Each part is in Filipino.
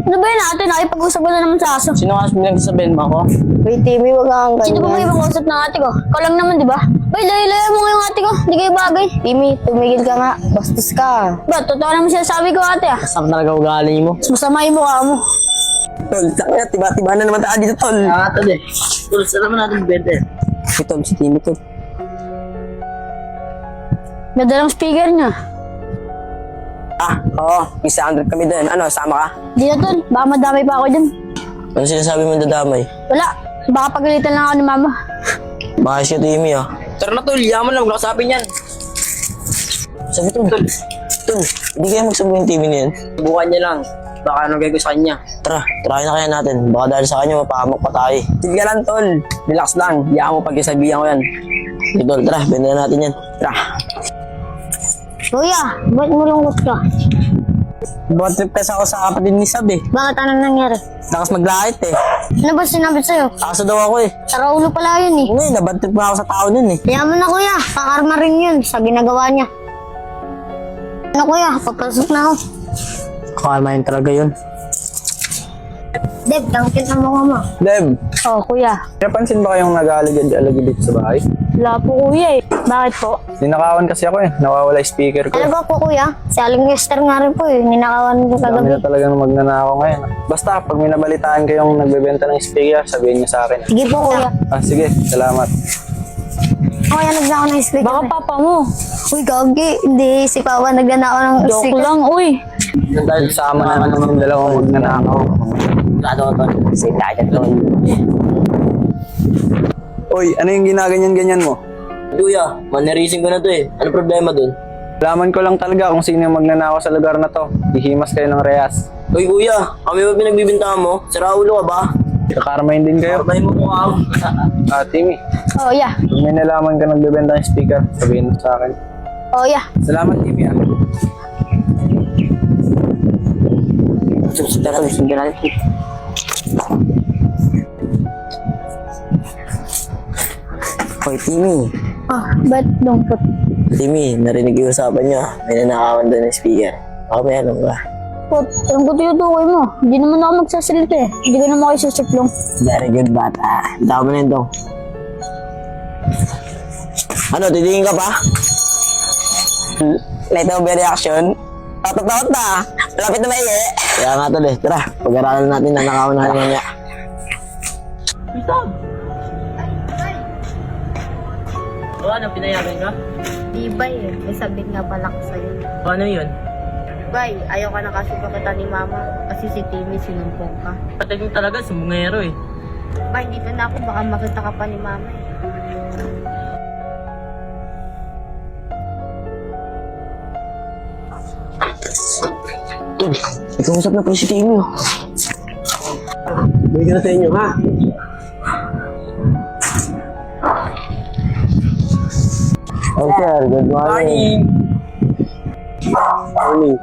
Ano ba yun ate? Nakipag-usap ko na naman sa aso. Sino nga pinagsasabihin mo ako? Uy, Timmy, wag kang Sino ba may ganyan. ibang usap ng ate ko? Ikaw lang naman, di ba? Bay, layo-layo mo ngayong ate ko. Hindi kayo bagay. Timmy, tumigil ka nga. Bastos ka. Ba, totoo naman sinasabi ko ate ah. Kasama talaga ugali mo. Mas masama yung mukha mo. Tol, sakya, tiba-tiba na naman tayo dito, tol. Ah, tol eh. Tol, saan naman natin bete? Si Tol, si Timmy, tol. Ganda ng speaker niya. Oo, may 100 kami doon. Ano, sama ka? Di na tol, baka madamay pa ako dyan. Ano sinasabi mo dadamay? Wala, baka pagalitan lang ako ni mama. Baka siya Timmy, ah. Tara na, tol, yaman lang, nakasapin yan. Sabi, tol. Tol, hindi kaya magsabi yung Timmy na yan. Subukan niya lang. Baka ano gagawin sa kanya. Tara, try na kaya natin. Baka dahil sa kanya, mapahamak pa tayo. Sige lang, tol. Relax lang. Yaman mo pagkasabihan ko yan. Sige, tol, tara, benda na natin yan. Tara. Kuya, ba't mo lungkot ka? Baka trip kasi ako sa kapatid ni Sab eh. Bakit anong nangyari? Lakas maglait eh. Ano ba sinabi sa'yo? Kaso daw ako eh. Sa ulo pala yun eh. Ngayon, nabad trip na ako sa tao nun eh. Kaya mo na kuya, kakarma rin yun sa ginagawa niya. Ano kuya, papasok na ako. Kakalmahin talaga yun. Deb, tangkit na mukha mo. Deb, Oh kuya, napansin ba kayong nag-aaligid-aligid dito sa bahay? wala po kuya eh. Bakit po? Ninakawan kasi ako eh. Nawawala yung speaker ko. Ano ba po kuya? Si Aling Esther nga rin po eh. Ninakawan ko Dami kagabi. na talagang magnanakaw ngayon. Basta, pag may nabalitaan kayong nagbebenta ng speaker, sabihin niyo sa akin. Sige po kuya. Ah, sige, salamat. Kuya, nagnakaw ng speaker. Baka papa mo. Uy, gagi. Hindi, si Papa nagnakaw ng speaker. Joke lang, uy. Sama na naman yung dalawang magnanakaw. Lado ko tol. Kasi kaya tol. Uy, ano yung ginaganyan-ganyan mo? Kuya, mannerising ko na to eh. Ano problema dun? Laman ko lang talaga kung sino yung magnanakaw sa lugar na to. Hihimas kayo ng reyas. Uy kuya, kami ba pinagbibintahan mo? Sira ulo ka ba? Kakarmahin din kayo. Karmahin mo mukha ako. Ah, Timmy, Oh, yeah. kung may nalaman ka nagbebenta ng speaker, sabihin mo sa akin. Oh, yeah. Salamat, Timmy ah. Tara, sundan natin. Hoy, Timmy. Ah, ba't lungkot? Timmy, narinig yung usapan niyo. May nanakawan doon ng speaker. Baka may alam ka. Pot, alam ko tinutukoy mo. Hindi naman ako magsasalita eh. Hindi ko naman kayo susuplong. Very good, bata. Tama mo na yun, Dong. Ano, titingin ka pa? Late over reaction? Tatot-tatot na. Malapit na maiye. Kaya nga tuloy. Tara, pag-aralan natin na nakawan na niya. Ano, pinayagan ka? Di ba eh, may sabit nga pala ko sa'yo. Ano yun? Bay, ayaw ka na kasi pakita ni Mama kasi si Timmy sinumpong ka. Patay mo talaga, sumungero eh. Bay, dito na ako, baka makita ka pa ni Mama eh. Nag-uusap na po si Timmy. Bigyan na sa inyo, ha? Oh, sir. Good morning. Morning.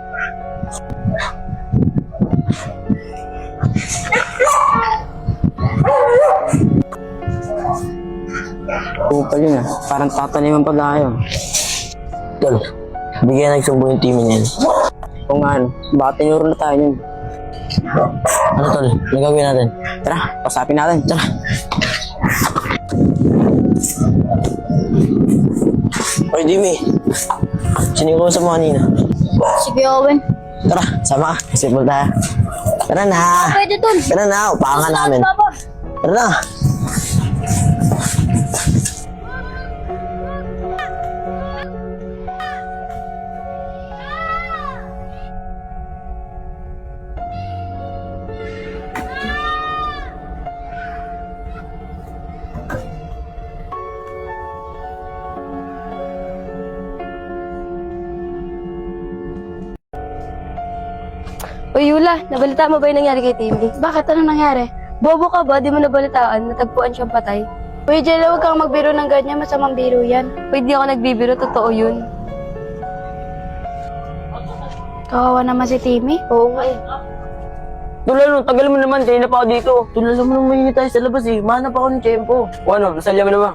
Upal yun ah. Parang tataniman pa tayo. Tol, bigyan nagsumbo yung team niyan. Kung nga ano, baka tinuro na tayo yun. Ano tol, nagagawin natin? Tara, pasapin natin, tara. Oy, Jimmy. Sino yung kausap mo kanina? Sige, Owen. Tara, sama ka. Isipol tayo. Tara na. Pwede tol. Tara na, upahan ka namin. Papa. Tara na. O Yula, nabalita mo ba yung nangyari kay Timmy? Bakit? Ano nangyari? Bobo ka ba? Di mo nabalitaan? Natagpuan siyang patay? Uy, Jella, huwag kang magbiro ng ganyan. Masamang biro yan. Uy, di ako nagbibiro. Totoo yun. Kawawa naman si Timmy. Oo nga eh. Tulalo, tagal mo naman. Kanina pa ako dito. Tulalo mo naman mainit tayo sa labas eh. Mahanap ako ng tiyempo. O ano, nasalya mo naman.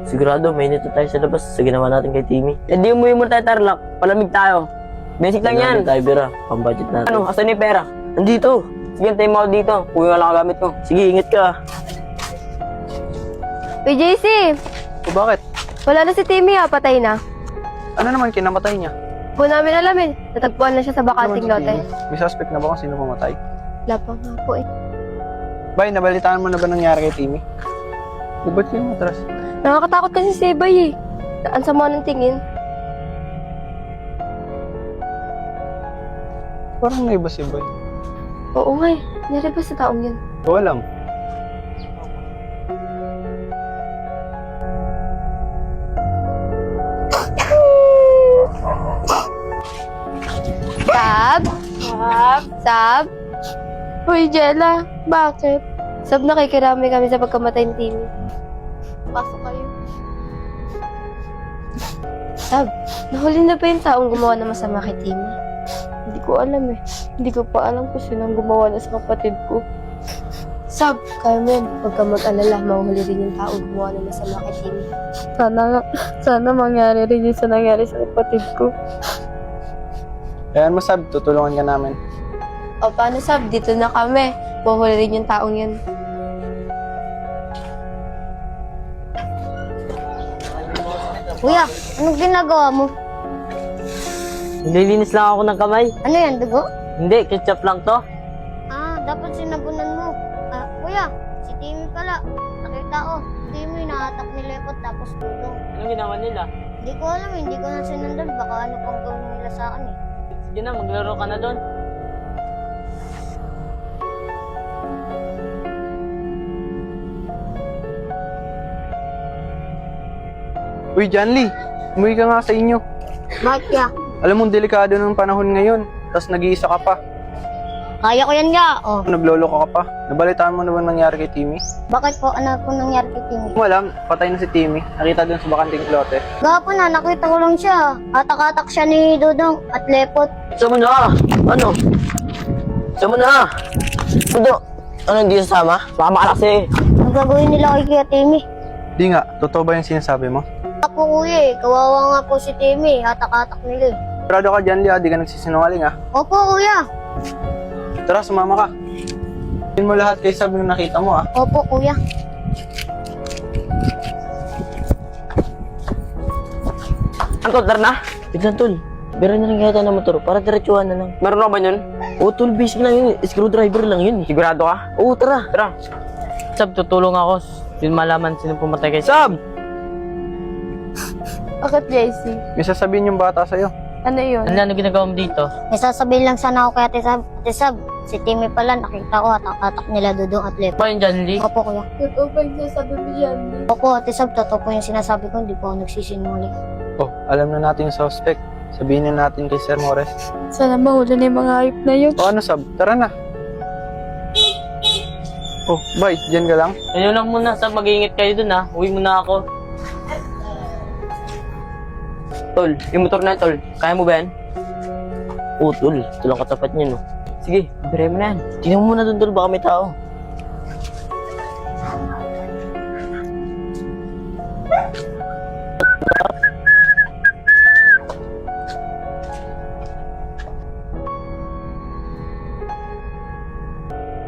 Sigurado, mainit na tayo sa labas sa ginawa natin kay Timmy. Eh di umuwi muna tayo Tarlac, palamig tayo. Basic lang yan. Tayo, Bira. Pang-budget natin. Ano, asan yung pera? Nandito. Sige, tayo mo ako dito. Kuya nga lang ang gamit ko. Sige, ingat ka. Uy, JC! O bakit? Wala na si Timmy patay na. Ano naman kinamatay niya? Po namin alam eh. Natagpuan na siya sa bakanting Ano naman si lote. Timmy? May suspect na ba kung sino pumatay? Wala pa nga po eh. Bay, nabalitaan mo na ba nangyari kay Timmy? O ba't kayo matras? Nakakatakot kasi si Ebay eh. Saan sa mga ng tingin? Parang naiba si Bay. Oo nga eh. Nari ba sa taong yun? O alam. Sab? Sab? Uy, Jella. Bakit? Sab, nakikirami kami sa pagkamatay ni Timmy. Pasok kayo. Sab, nahuli na ba yung taong gumawa ng masama kay Timmy? Hindi ko alam eh. Hindi ko pa alam kung sino ang gumawa na sa kapatid ko. Sab, kaya mo yan. Huwag ka mag-alala, mahuhuli rin yung taong gumawa ng masama kay Timmy. Sana mangyari rin yung sa nangyari sa kapatid ko. Ayan mo, Sab, tutulungan ka namin. O paano, Sab? Dito na kami. Mahuhuli rin yung taong yun. Kuya, anong ginagawa mo? Nililinis lang ako ng kamay. Ano yan, dugo? Hindi, ketchup lang to. Ah, dapat sinabunan mo. Ah, kuya, si Timmy pala. Nakita ko, Timmy nakatak ni Lepot tapos tulong. Anong ginawa nila? Hindi ko alam, hindi ko na sinundan. Baka ano pang gawin nila sa akin eh. Sige na, maglaro ka na doon. Uy, Janly, umuwi ka nga sa inyo. Bakit kaya? Alam mong delikado ng panahon ngayon, tapos nag-iisa ka pa. Kaya ko yan nga. Oh, Nagloloko ka pa. Nabalitaan mo na ba nangyari kay Timmy? bakit po? Ano po nangyari kay Timmy? Kung alam, patay na si Timmy. Nakita dun sa bakanting lote. Gapon na, nakita ko lang siya. Atak-atak siya ni Dudong at Lepot. Sama na! Ano? Sama na! Pudo! Ano, hindi sasama? Baka makalaki. Ang gagawin nila kay Kuya Timmy? Di nga, totoo ba yung sinasabi mo? Apo kuya eh, kawawa nga po si Timmy. Atak-atak nila eh. Sigurado ka, Janly, di ka nagsisinungaling, ah. Opo kuya. Tara, sumama ka. Sabihin mo lahat kay Sab yung nakita mo, ah. Opo kuya. Angkot, tara na! Biglang, tol. Bira na lang yata ng motor para diretsuhan na lang. Meron ka ba yun? Oo, tol. Basic lang yun. Screwdriver lang yun. Sigurado ka? Oo, tara. Tara. Sab, tutulong ako. Din malaman sino pumatay kay Sab! Bakit, JC? May sasabihin yung bata sa'yo. Ano yun? Ano ginagawa mo dito? May sasabihin lang sana ako kay Ate Sab. Ate Sab, si Timmy pala nakita ko atak-atak nila Dudong at Lepot. Pa yung John Lee? Opo kuya. Totoo ba yung sasabi mo dyan? Opo Ate Sab, totoo po yung sinasabi ko. Hindi po ako nagsisinungaling. Oh, alam na natin yung suspect. Sabihin na natin kay Sir Mores. Sana mahuli na yung mga hype na yun. O ano, Sab? Tara na. Oh, bye. Diyan ka lang. Ayun lang muna, Sab. Mag-iingat kayo dun ha. Uwi muna ako. Tol, yung motor na yan, tol. Kaya mo ba yan? Oo, tol. Ito lang katapat niya, no? Sige, bire mo na yan. Tingnan mo muna dun, tol. Baka may tao.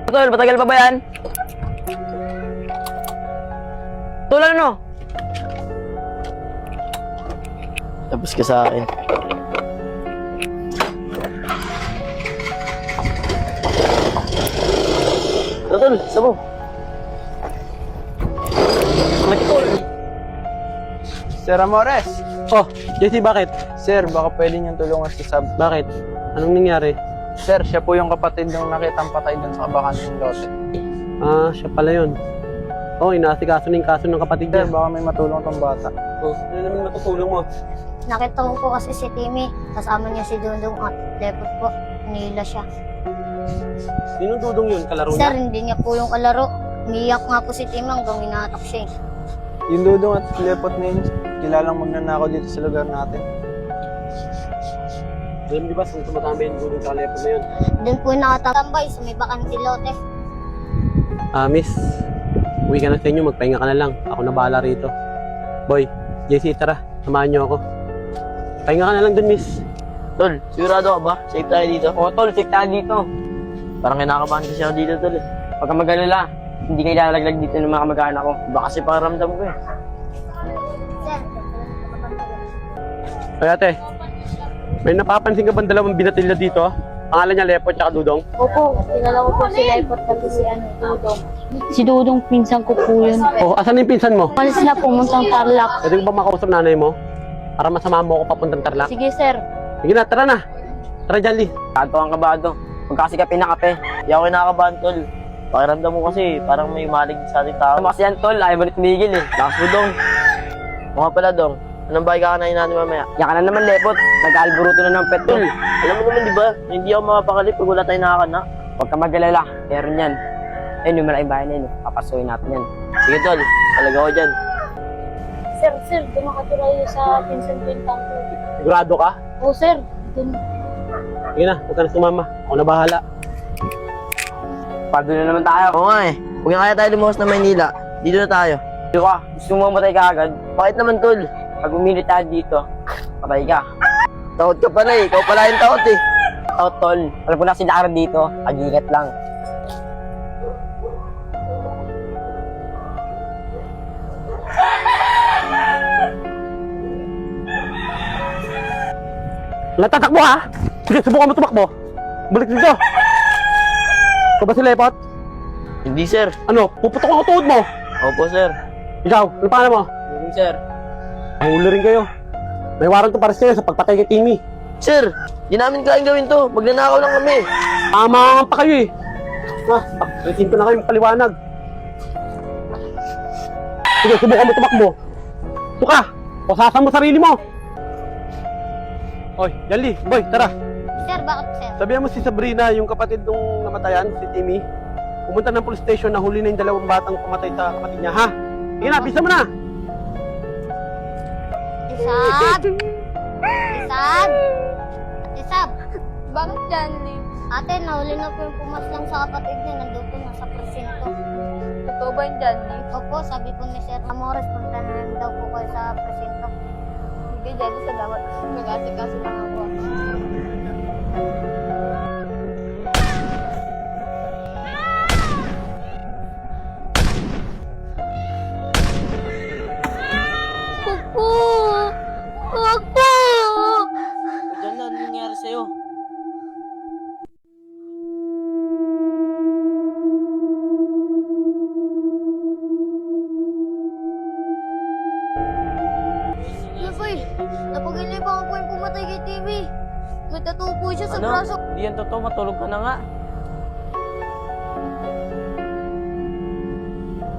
Tol, matagal pa ba yan? Tol, ano? Tapos ka sa akin. Tol, sabo. Tol. Sir Mores! Oh, JC, bakit? Sir, baka pwede niyong tulungan si Sab. Bakit? Anong nangyari? Sir, siya po yung kapatid ng nakitang patay dun sa bakanting lote. Ah, siya pala yun. Oh, inaasikaso na yung kaso ng kapatid Sir, niya. baka may matulong tong bata. Oh, ano naman matutulong mo? Nakita ko po kasi si Timmy. Kasama niya si Dudong at Lepot po. Nila siya. Sino dudong yun? Kalaro Sir, niya? hindi niya po yung kalaro. Umiyak nga po si Timmy hanggang hinatak siya eh. Yung Dudong at Lepot na yun, kilalang magnanakaw dito sa lugar natin. Alam niyo ba saan tumatama yung dudong sa lepo na yun? Doon po nakatambay sa may bakanting lote. Ah, miss. Uwi ka na sa inyo, magpahinga ka na lang. Ako na bahala rito. Boy, JC, tara. Samahan niyo ako. Pahinga ka na lang dun, miss. Tol, sigurado ka ba? Safe tayo dito. Oh, tol, sik tayo dito. Parang kinakabahan kasi ako dito, tol. Huwag kang mag-alala. Hindi kayo lalaglag dito ng mga kamag-anak ko. Iba kasi pakiramdam ko eh. Sir, Ay ate, may napapansin ka bang dalawang binatilya dito? Pangalan niya Lepot tsaka Dudong? Opo, kilala ko po si Lepot kasi si Dudong. Si Dudong, pinsan ko po yun. Oh, asan yung pinsan mo? Malis na pumuntang Tarlac. Pwede ko ba makausap nanay mo? Para masama mo ako papuntang Tarlac? Sige, sir. Sige na, tara na. Tara, Jolly. Kanto ang kabado. Huwag kasi ka pinakape. Hindi ako kinakabahan, tol. Pakiramdam mo kasi parang may malig sa ating tao. Kasi yan, tol. Ayaw mo rin tumigil eh. Lakas mo, Dong. O nga pala, Dong. Anong bahay kakanayin natin mamaya? Yan ka na naman, Lepot. Nag-alburuto na ng pet, tol. Alam mo naman, di ba? Hindi ako mapapakalip pag wala tayong nakakanak. Huwag ka mag-alala. Meron yan. Ayun, yung malaking bahay na yun. Papasukin natin yan. Sige, tol. Talaga ako dyan. Sir, dumakatira yun sa pinsan ko yung tangko. Sigurado ka? Oo, sir. Dun. Sige na, huwag ka na sumama. Ako na bahala. Pado na naman tayo. Oo nga eh. Huwag na kaya tayo lumuwas na Maynila. Dito na tayo. Dito ka. Gusto mo mamatay ka agad? Bakit naman, tol? Pag umilit tayo dito, patay ka. Taot ka pala eh. Ikaw pala yung taot eh. Taot, tol. Alam ko na sila ka dito. Ag-ingat lang. Natatakbo ha? Sige, subukan mo tumakbo. Balik dito. Ito ba si Lepot? Hindi, sir. Ano, puputok ang tuhod mo. Opo, sir. Ikaw, ano pangalan mo? Hindi, sir. Mahuli rin kayo. May warrant to para sa kayo sa pagpatay kay Timmy. Sir, di namin kayang gawin to. Magnanakaw lang kami. Tama pa kayo eh. Resinto na kayo paliwanag. Sige, subukan mo tumakbo. Suka, pusasan mo sarili mo. Oy, Jolly, boy, tara. sir, bakit sir? Sabihan mo si Sabrina, yung kapatid nung namatayan, si Timmy. Pumunta ng police station, nahuli na yung dalawang batang pumatay sa kapatid niya, ha? Sige na, bisa mo na. Isab! Isab! Isab! Bakit dyan, Lee? Ate, nahuli na po yung pumaslang sa kapatid niya. Nandun po na sa presinto. Totoo ba yung dyan, Lee? Opo, sabi po ni Sir Amores, punta na lang daw po kayo sa presinto. Sige, dyan, salamat. Mag-asikaso lang ako. Huwag po! Huwag po! Diyan na, ano nangyari sa'yo? Lapoy, napagalibangan po yung pumatay kay Timmy. May tattoo po siya sa Ano? braso. Hindi yan totoo. Matulog ka na nga.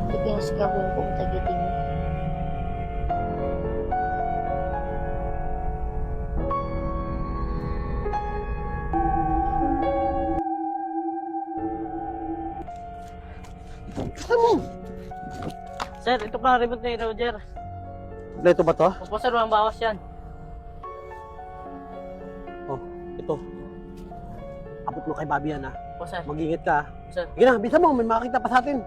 Hindi kinasigaw po yung pumatay kay Timmy. Sir, ito pa remote ni Roger. Ito ba to? Opo, sir. Walang bawas yan. Oh, ito. Abot mo kay Bobby yan, ha? Opo, sir. Mag-ingat ka, ha? Sir. Sige na, bisa mo, may makakita pa sa atin.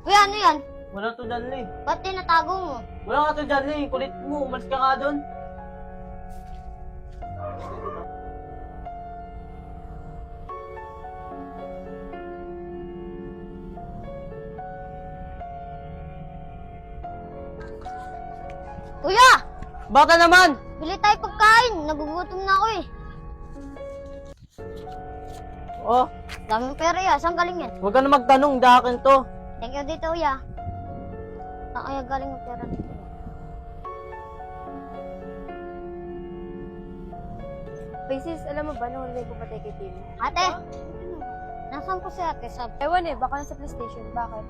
Kuya, ano yan? Wala to dyan, Lee. Ba't tinatago mo? Wala ka to dyan, Lee. Kulit mo. Umalis ka nga doon. Kuya! Baka naman! Bili tayo pagkain. Nagugutom na ako eh. Oh, Daming pera ya. Saan galing yan? huwag ka na magtanong. Dakin to. Thank you dito, kuya. Saan kaya galing yung pera nito? Basis, alam mo ba na huli ko patay kay Timmy? Ate! Nasaan po si ate? Ewan eh, baka nasa PlayStation. Bakit?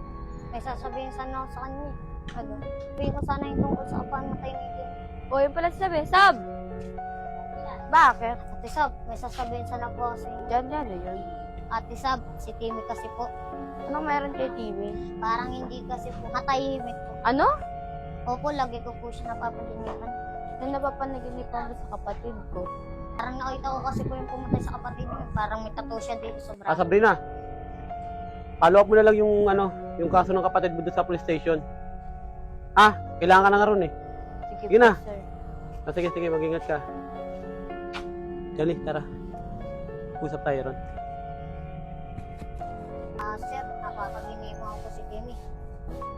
May sasabihin sana ako sa kanya. Ano? Sabihin ko sana yung tungkol sa kapamatay ni Tim. O, yun pala sabi. Sab! Bakit? Ate Sab, may sasabihin sana po ako sa inyo. Dyan yun. Ate Sab, si Timmy kasi po, Anong meron kay Timmy? parang hindi kasi po katahimik po. Ano? Opo, lagi ko po siya napapaninipan. Nung napapanaginipan ko sa kapatid ko. Parang nakita ko kasi po yung pumatay sa kapatid niya. Parang may tattoo siya dito sa braso. Sabrina, follow up mo na lang yung, yung kaso ng kapatid mo doon sa police station. Ah, kailangan ka na nga ron eh. Sige Sige po, na. sir. Sige, mag-ingat ka. Jolly, tara. Usap tayo ron. Sir, napapaginiwan ko si Timmy.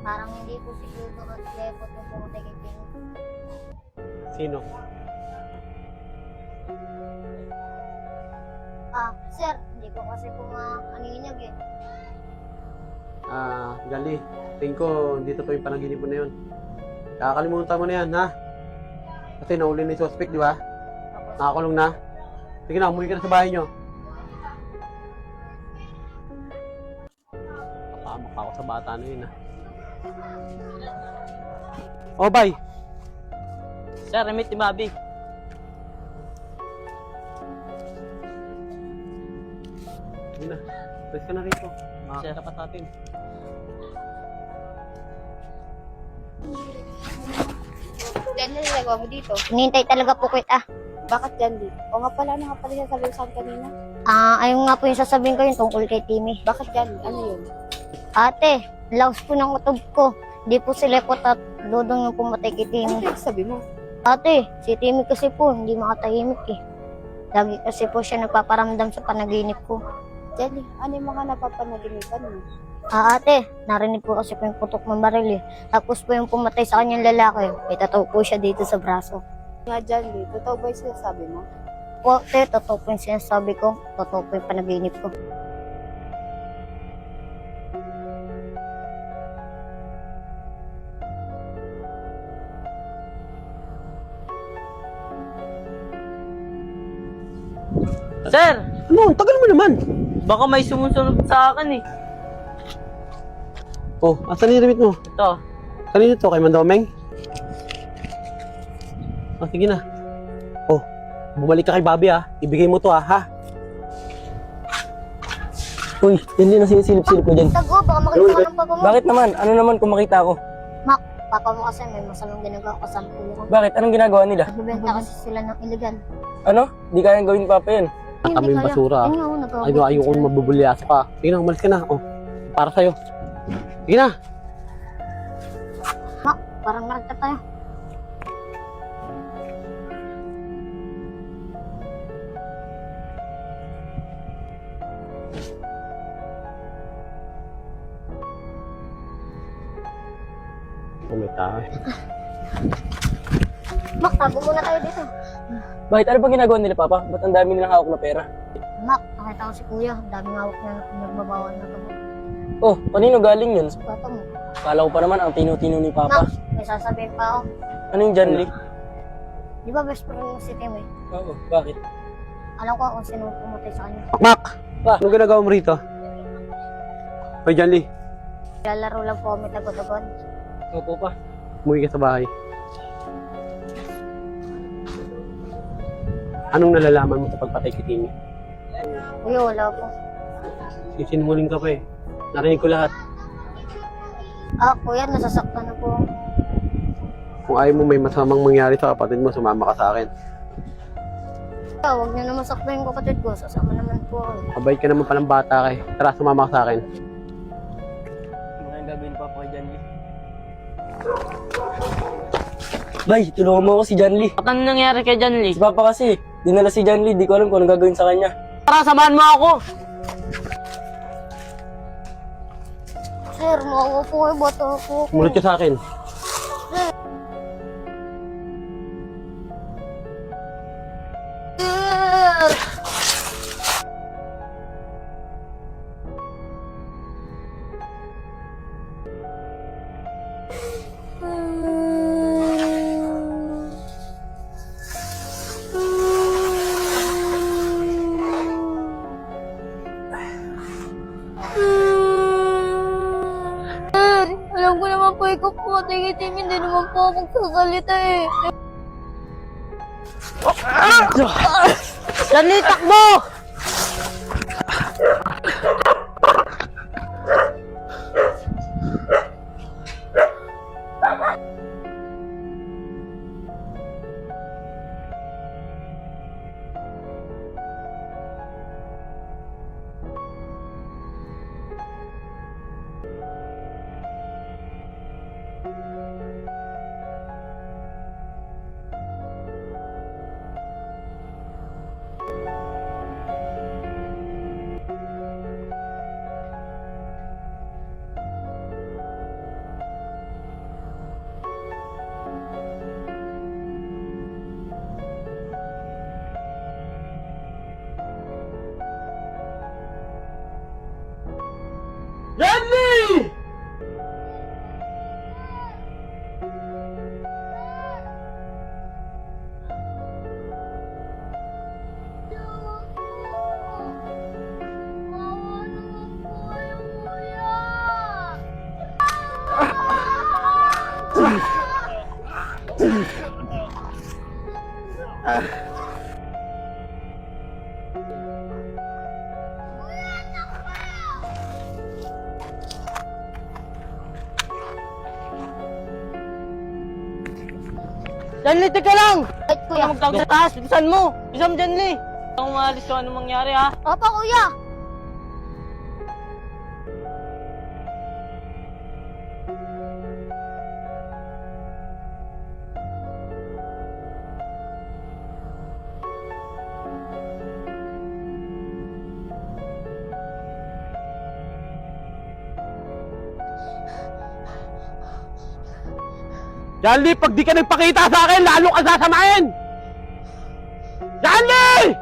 Parang hindi ko siguro at lepot yung pumunta kay Timmy. Sino? Sir, hindi ko kasi po maaninag eh. Jolly, tingin ko hindi totoo yung panaginip mo na yun. Kakalimutan mo na yan, ha? Kasi nauli na yung suspect, di ba? Nakakulong na. Sige na, umuwi ka na sa bahay nyo. Nakamak ako sa bata na yun, ha? Oh, bye! Sir, remit ni Bobby. Sige na, press ka na rito. Makakita pa sa atin. Janly, nagawa mo dito? Hinihintay talaga po kita. Bakit Janly? O nga pala, ano nga pala sasabihin sa akin kanina? Ayun nga po yung sasabihin ko yung tungkol kay Timmy. Bakit Janly? Ano yun? Ate, laos po ng utob ko. Di po si Lepot at Dodong yung pumatay kay Ano Timmy. sabi mo? Ate, si Timmy kasi po hindi makatahimik eh. Lagi kasi po siya nagpaparamdam sa panaginip ko. Janly, ano yung mga napapanaginipan mo? Ate, narinig po kasi po yung putok ng baril eh. Tapos po yung pumatay sa kanyang lalaki, may tattoo po siya dito sa braso. Nga Janly, totoo ba yung sinasabi mo? Po, ate, totoo po yung sinasabi ko. Totoo po yung panaginip ko. Sir, Ano? Tagal mo naman! baka may sumusunod sa akin eh. Oh, asan yung remit mo? Ito. Kanino to? Kay Mandomeng? Oh, sige na. Oh, bumalik ka kay Bobby, ha? Ibigay mo to, ha? Uy, yan din ang sinisilip-silip mo dyan. Tago, baka makita ka ng papa mo. Bakit naman? Ano naman kung makita ko? Mak, papa mo kasi may masamang ginagawa kasama ko. Bakit? Anong ginagawa nila? Nagbibenta kasi sila ng illegal. Ano? Di kayang gawin papa yun. Tatami yung basura. Yun nga, nagawa. Ay, ayoko kong mabubulyasa ka. Sige na, umalis ka na. Oh, para sa'yo. Sige na. Mak, parang naragta tayo. Oh, may tao. Mak, tago muna tayo dito. Bakit? Ano bang ginagawa nila papa? Ba't ang dami nilang hawak na pera? Mak, nakita ko si kuya. Ang daming hawak na nagbabawal na gamot. Oh, kanino galing yun? Si papa mo. Kala ko pa naman ang tino-tino ni papa. Mak, may sasabihin pa ako. Ano yung John Lee? Di ba best friend mo si Tim eh? Oo, bakit? Alam ko kung sino pumatay sa kanya. Mak! Pa. Anong ginagawa mo rito? Hoy, John Lee. Lalaro lang po kami tagod-tagod. Opo pa. Umuwi ka sa bahay. Anong nalalaman mo sa pagpatay kay Timmy? Kuya, wala po. Sisinungaling ka pa eh. Narinig ko lahat. Kuya, nasasaktan na po. Kung ayaw mo may masamang mangyari sa kapatid mo, sumama ka sa akin. Huwag niyo naman saktan yung kapatid ko. Sasama naman po ako. Mabait ka naman palang bata kay. Tara, sumama ka sa akin. Ano yung gagawin papa kay John Lee? Bay, tulungan mo ako si John Lee. At ano nangyari kay Janly? Si papa kasi, dinala si John Lee. Di ko alam kung anong gagawin sa kanya. Tara, samahan mo ako! Sir, maawa po kayo. Bata po. Sumunod ka sa akin. Sir! Alam ko naman po ikaw pumatay kay Tim. Hindi naman po ako magsasalita eh. Janly, takbo! Jenny! Janly, teka lang! Wait, kuya. Magtawag sa taas, bilisan mo! Bilisan mo, Janly! Kung umalis ko, anong mangyari ha? Opo, kuya. Janly, pag di ka nagpakita sa akin, lalo ka sasamain! Janly!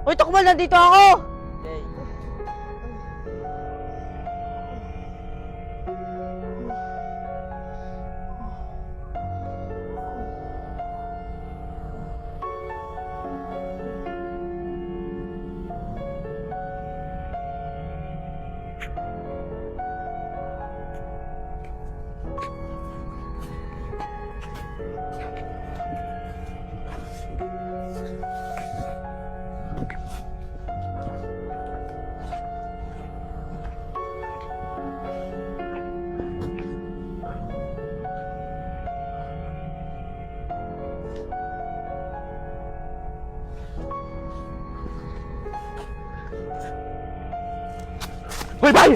Uy, Tukmal, nandito ako! Hoy, bay!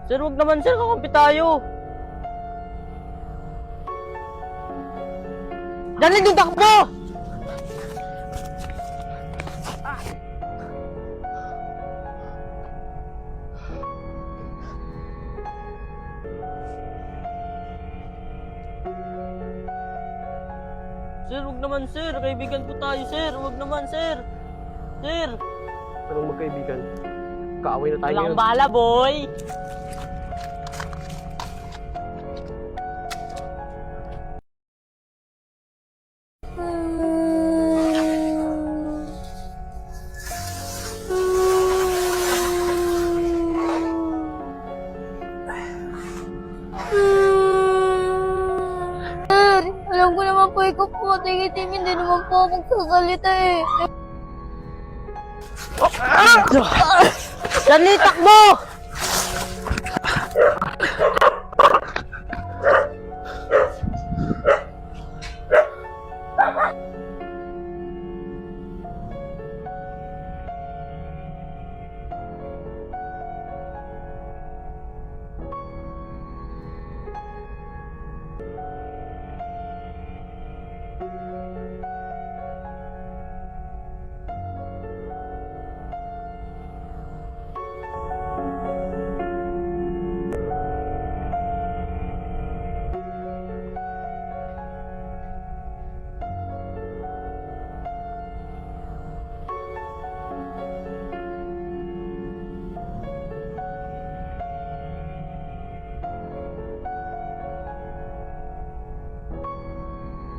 Sir, wag naman sir, kakampi tayo! Janly, doon takbo! Sir, wag naman sir, kaibigan po tayo sir, wag naman sir! Sir! Anong magkaibigan? Kaaway na tayo Wala ngayon. kang bahala, boy! Sir, alam ko naman po ikaw pumatay kay Timmy. Hindi naman po ako magsasalita eh. Janly, takbo!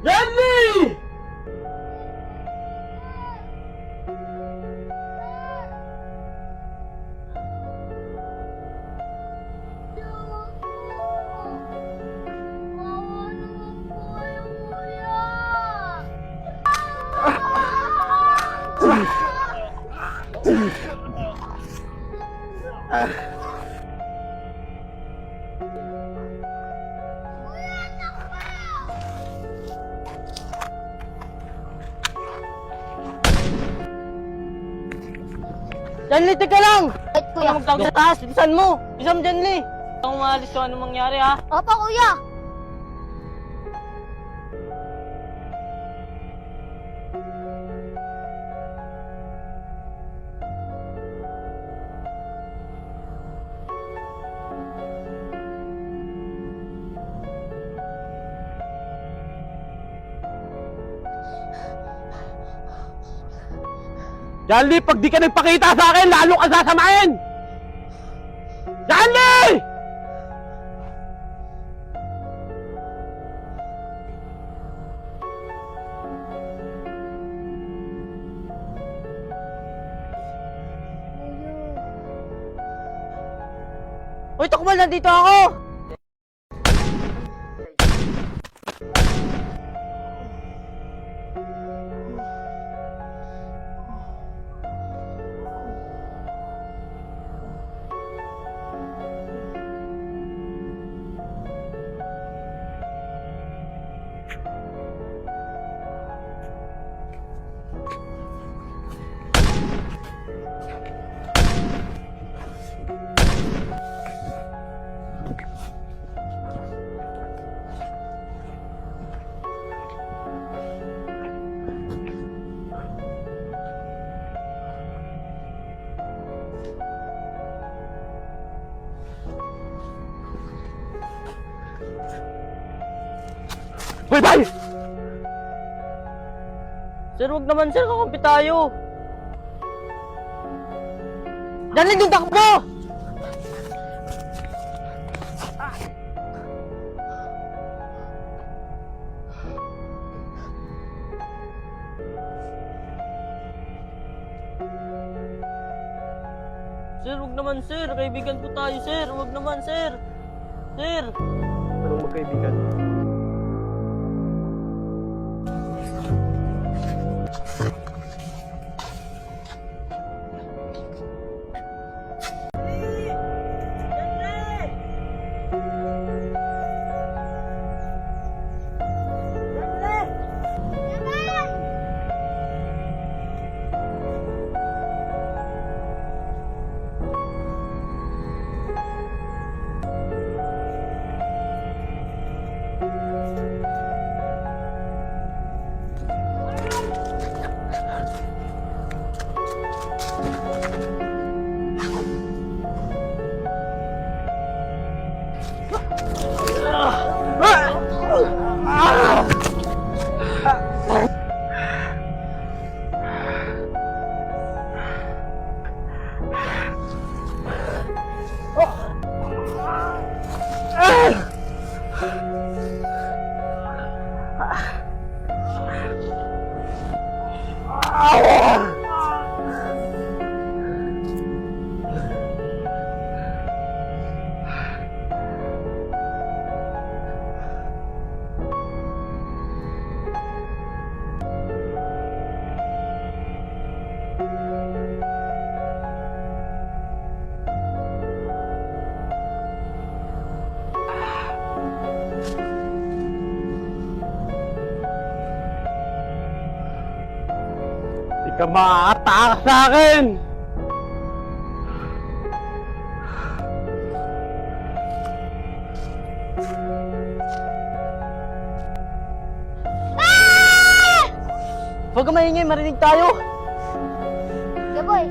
Janly! Janly, teka lang! Wait, kuya. Magtawag sa taas, bilisan mo! Bilisan mo, Janly! Kung umalis ko, anong mangyari ha? Opo, kuya. Janly, pag di ka nagpakita sa akin, lalo ka sasamain! Janly! Uy, Tukmal, nandito ako! Hoy, bay! Sir, wag naman sir, kakampi tayo. Dali, doon takbo! Sir, wag naman sir, kaibigan po tayo sir, wag naman sir. Sir! Anong magkaibigan? Di ka maatakas sa akin! Huwag ka maingay, marinig tayo. Gaboy,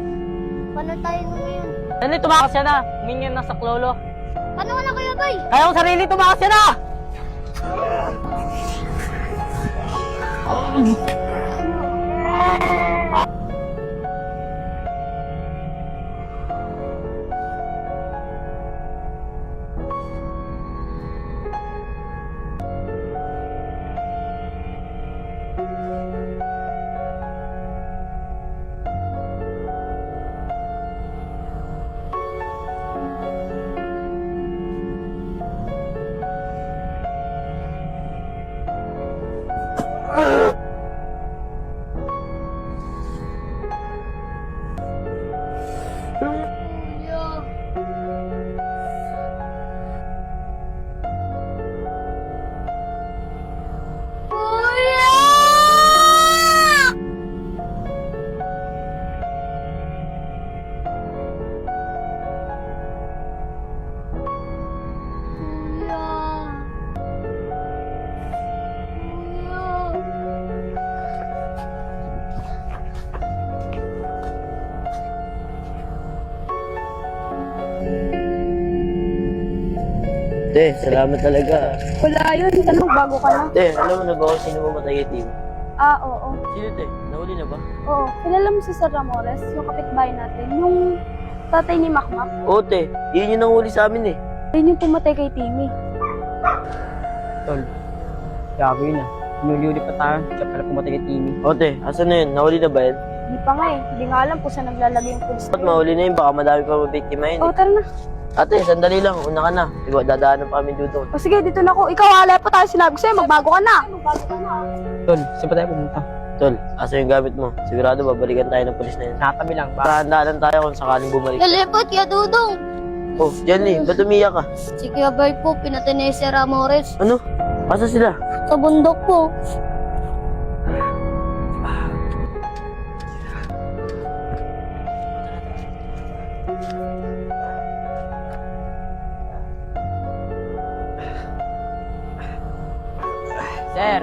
paano tayo nung ngayon? Dali, tumakas yan na. Humingi na sa klolo. Paano ka na kuya Boy? Kaya kong sarili, tumakas yan na! Te, salamat talaga. Wala yun, tanong bago ka na. Te, alam mo na ba kung sino mamatay kay Tim? Ah, oo. Sino, te? nahuli na ba? Oo, kilala mo si Sir Ramores, yung kapitbahay natin, yung tatay ni Makmak. Ote, yun yung nanghuli sa amin eh. Yun yung pumatay kay Timmy. Tol, gago yun ah. Nuli-uli pa tayo, siya pala pumatay kay Timmy. Ote, asan na yun? Nahuli na ba yan? Hindi pa nga eh, hindi nga alam kung saan naglalagay yung pulis. Ba't mahuli na yun? Baka madami pa mabiktima yun Oo, eh. tara na. Ate, sandali lang. Una ka na. Diba, dadaanan pa kami dito. O sige, dito na ako. Ikaw, wala pa tayo sinabi ko sa'yo, magbago ka na. Tol, saan pa tayo pumunta? Tol, asa yung gamit mo? Sigurado babalikan tayo ng pulis na yun. Nakatabi lang, ba? Pahandaan tayo kung sakaling bumalik. Lalipot, Kuya Dudong. Oh, Jenny, ba't umiyak ka? Si Kuya Bert po, pinatay ni Sir Ramores. Ano? Asa sila? Sa bundok po. Sir!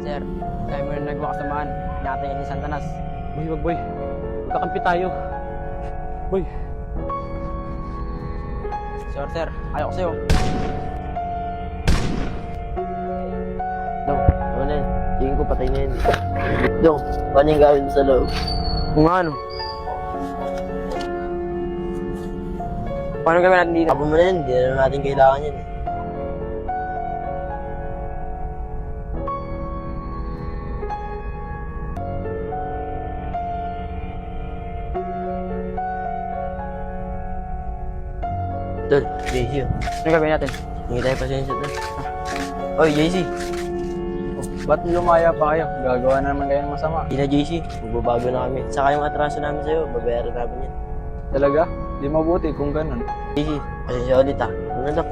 Sir, tayo mo rin nagawa kasamaan. Pinatay yan ni Santanas. Boy, wag boy. Magkakampi tayo. Boy, Sir, ayaw ko sa'yo. Dong, ano na yun? Tingin ko patay na yun. Dong, paano yung gawin mo sa loob? Kung ano? Paano gawin natin dito? Tapo mo na yun, hindi na natin kailangan yun. Tol, JC oh. Ano gawin natin? Hindi tayo pasensya tol. Oy, JC. Ba't lumaya pa kayo? Gagawa na naman kayo ng masama. Hindi na JC, magbabago na kami. Saka yung atraso namin sa'yo, babayaran namin yan. Talaga? Di mabuti kung ganun. JC, pasensya ulit ah. Ano na?